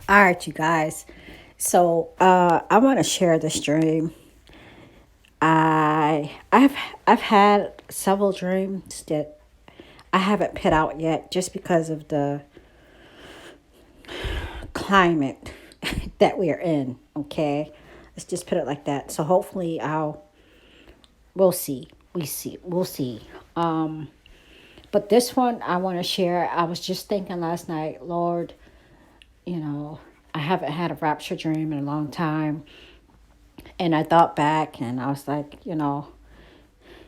All right, you guys. So I want to share this dream. I've had several dreams that I haven't put out yet, just because of the climate that we are in. Okay, let's just put it like that. So hopefully, we'll see. We'll see. Um, but this one I want to share. I was just thinking last night, Lord, you know, I haven't had a rapture dream in a long time. And I thought back and I was like,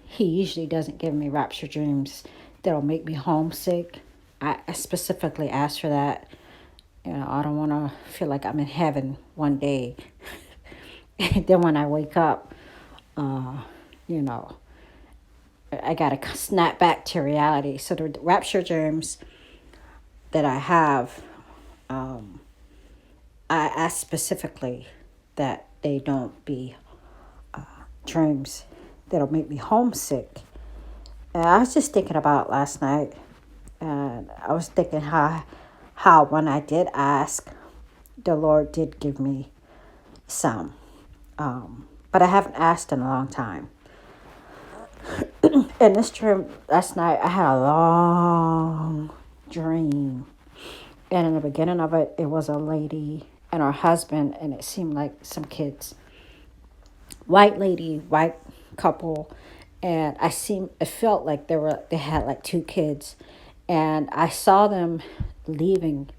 he usually doesn't give me rapture dreams that'll make me homesick. I specifically asked for that. I don't want to feel like I'm in heaven one day. And then when I wake up, uh, you know, I got to snap back to reality. So the rapture dreams that I have, um, I ask specifically that they don't be dreams that'll make me homesick. And I was just thinking about last night, and I was thinking how when I did ask, the Lord did give me some, but I haven't asked in a long time. In this dream last night, I had a long dream, and in the beginning of it, it was a lady and her husband, and it seemed like some kids. White lady, white couple, and it felt like they had like two kids, and I saw them leaving.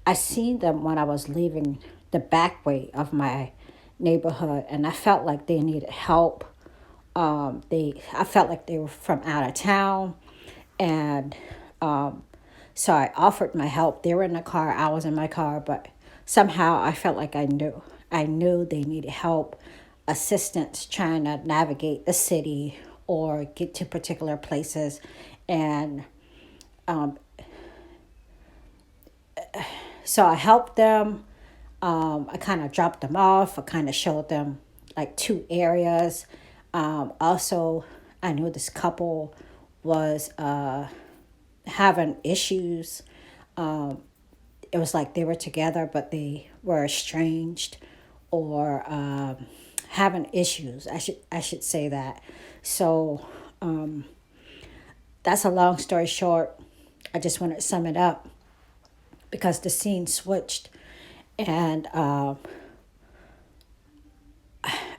I seen them when I was leaving the back way of my neighborhood, and I felt like they needed help. I felt like they were from out of town, and um, so I offered my help. They were in the car, I was in my car, but somehow I felt like I knew they needed help, assistance trying to navigate the city or get to particular places. And so I helped them. I kind of dropped them off. I kind of showed them like two areas. Also, I knew this couple was having issues. It was like they were together, but they were estranged, or having issues. I should say that. So that's a long story short. I just want to sum it up because the scene switched, and I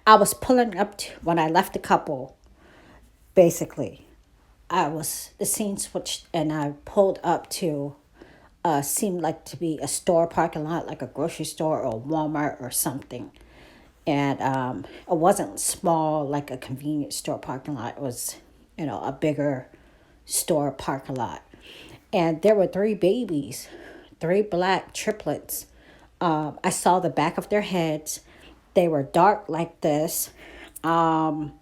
was pulling up to, when I left the couple. Basically, the scene switched, and I pulled up to seemed like to be a store parking lot, like a grocery store or Walmart or something. And it wasn't small like a convenience store parking lot. It was, a bigger store parking lot. And there were three babies, three black triplets. I saw the back of their heads. They were dark like this, but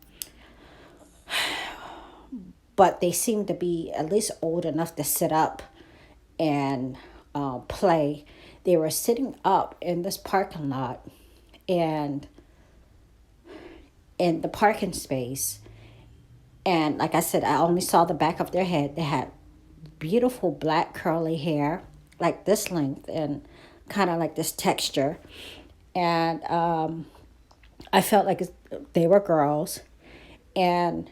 they seemed to be at least old enough to sit up and play. They were sitting up in this parking lot, and in the parking space. And like I said, I only saw the back of their head. They had beautiful black curly hair, like this length and kind of like this texture. And I felt like they were girls. And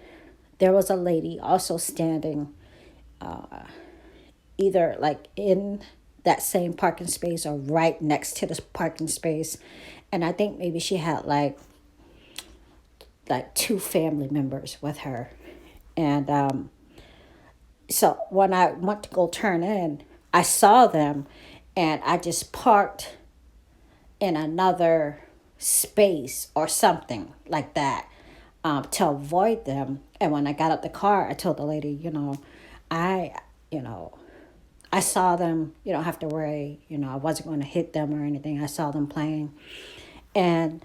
there was a lady also standing either like in that same parking space or right next to this parking space. And I think maybe she had like two family members with her. And so when I went to go turn in, I saw them, and I just parked in another space or something like that, to avoid them. And when I got out the car, I told the lady, I, you know, I saw them. You don't have to worry. I wasn't going to hit them or anything. I saw them playing. And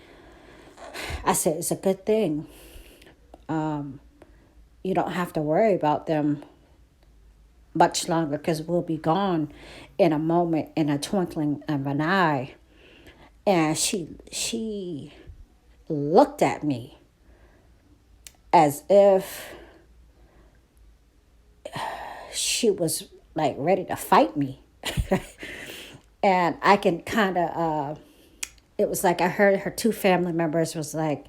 I said, it's a good thing. You don't have to worry about them much longer, because we'll be gone in a moment, in a twinkling of an eye. And she looked at me as if she was like ready to fight me. And I can kind of, it was like I heard her two family members was like,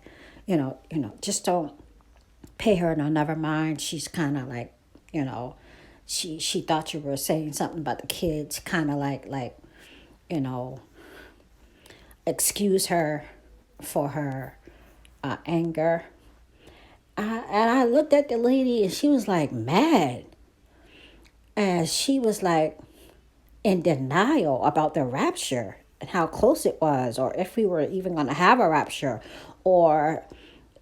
just don't pay her no, never mind. She's kind of like, you know, she thought you were saying something about the kids, kind of like, you know, excuse her for her anger. And I looked at the lady and she was like mad. And she was like in denial about the rapture and how close it was, or if we were even going to have a rapture. Or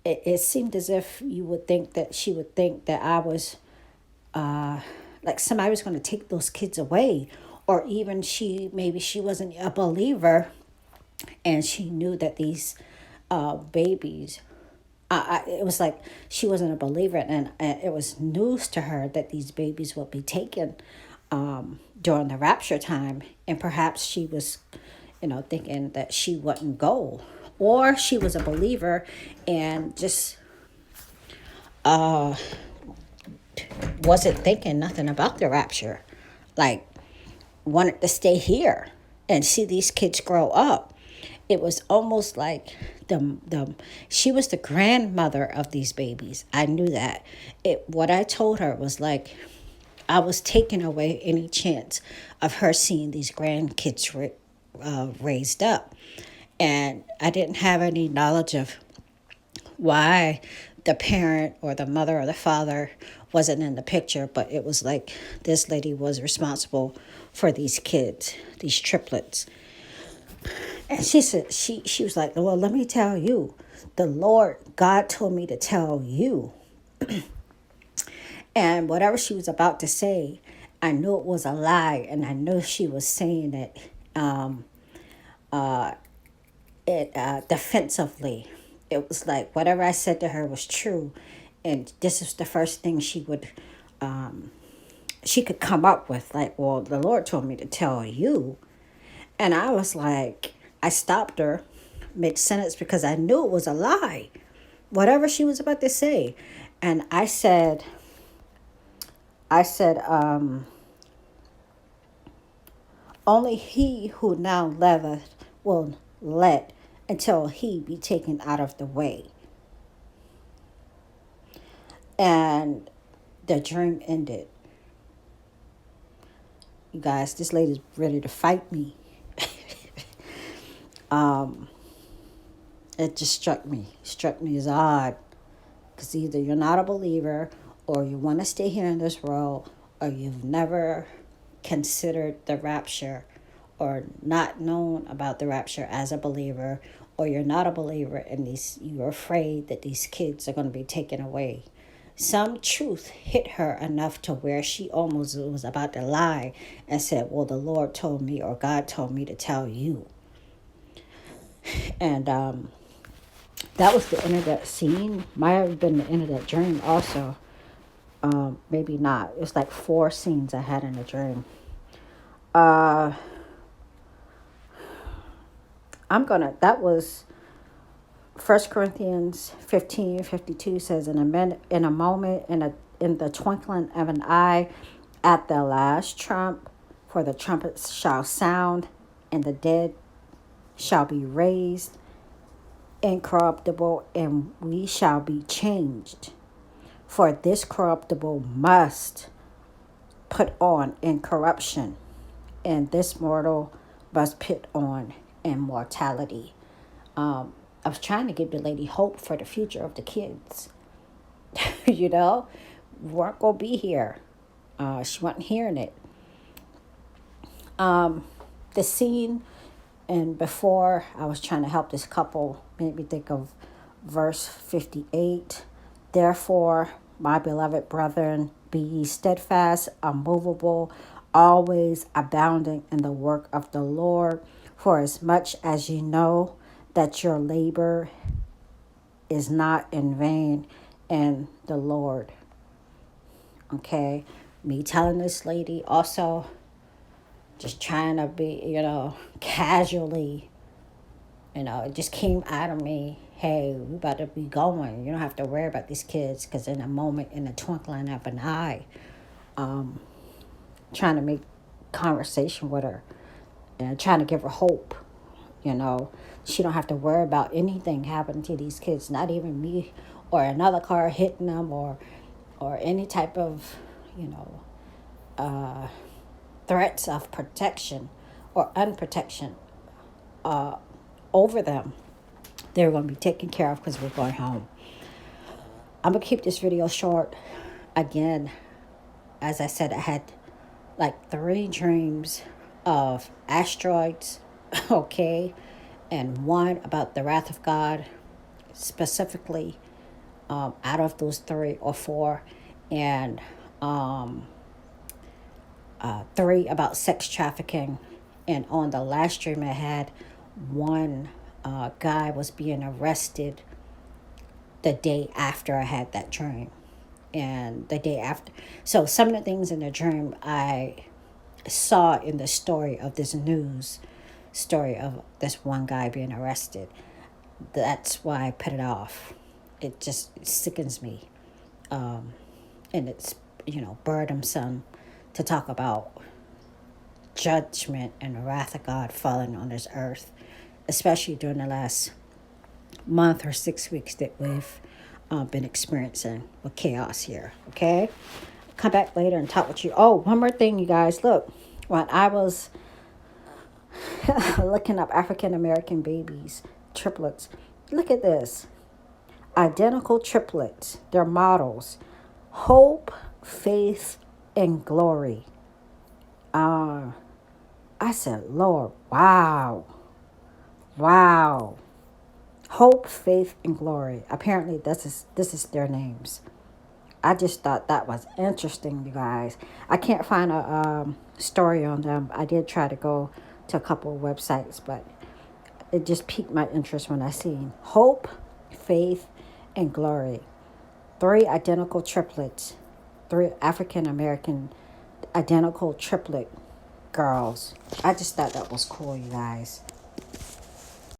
it seemed as if you would think that she would think that I was like somebody was going to take those kids away. Or even maybe she wasn't a believer and she knew that these babies, it was like she wasn't a believer, and it was news to her that these babies would be taken during the rapture time. And perhaps she was, thinking that she wouldn't go. Or she was a believer and just wasn't thinking nothing about the rapture. Like, wanted to stay here and see these kids grow up. It was almost like the she was the grandmother of these babies. I knew that. What I told her was like I was taking away any chance of her seeing these grandkids raised up, and I didn't have any knowledge of why the parent or the mother or the father wasn't in the picture, but it was like this lady was responsible for these kids, these triplets. And she said, she was like, well, let me tell you, the Lord, God told me to tell you. And whatever she was about to say, I knew it was a lie, and I knew she was saying it defensively. It was like whatever I said to her was true, and this is the first thing she could come up with. Like, well, the Lord told me to tell you, and I was like, I stopped her mid sentence because I knew it was a lie, whatever she was about to say, and I said, only he who now liveth will let until he be taken out of the way. And the dream ended. You guys, this lady's ready to fight me. It just struck me as odd. Because either you're not a believer, or you want to stay here in this world, or you've never considered the rapture, or not known about the rapture as a believer, or you're not a believer and you're afraid that these kids are going to be taken away. Some truth hit her enough to where she almost was about to lie and said, well, the Lord told me, or God told me to tell you. And that was the end of that scene. Might have been the end of that dream also. Maybe not. It's like 4 scenes I had in the dream. That was 1 Corinthians 15:52 says, in a moment, in the twinkling of an eye, at the last trump, for the trumpets shall sound, and the dead shall be raised incorruptible, and we shall be changed. For this corruptible must put on incorruption, and this mortal must put on immortality. I was trying to give the lady hope for the future of the kids. We weren't going to be here. She wasn't hearing it. The scene, and before I was trying to help this couple, made me think of verse 58. Therefore, my beloved brethren, be ye steadfast, unmovable, always abounding in the work of the Lord, for as much as ye know that your labor is not in vain in the Lord. Okay, me telling this lady also, just trying to be, casually, it just came out of me. Hey, we about to be going. You don't have to worry about these kids, because in a moment, in the twinkling of an eye, trying to make conversation with her. and trying to give her hope. You know, she don't have to worry about anything happening to these kids, not even me or another car hitting them or any type of, you know, threats of protection or unprotection over them. They're going to be taken care of because we're going home. I'm going to keep this video short. Again, as I said, I had like 3 dreams of asteroids, okay, and one about the wrath of God, specifically out of those 3 or 4, and 3 about sex trafficking. And on the last dream I had, one guy was being arrested the day after I had that dream. And the day after. So some of the things in the dream I saw in the story of this news story of this one guy being arrested. That's why I put it off. It just sickens me. And it's, you know, burdensome to talk about judgment and the wrath of God falling on this earth, especially during the last month or 6 weeks that we've been experiencing with chaos here. Okay, come back later and talk with you. Oh, one more thing, you guys. Look, when I was looking up African American babies, triplets, look at this. Identical triplets. They're models. Hope, faith, and glory. I said, Lord, wow. Wow. Hope, faith, and glory. Apparently, this is their names. I just thought that was interesting, you guys. I can't find a story on them. I did try to go to a couple of websites, but it just piqued my interest when I seen hope, faith, and glory. 3 identical triplets. 3 African American identical triplet girls. I just thought that was cool, you guys.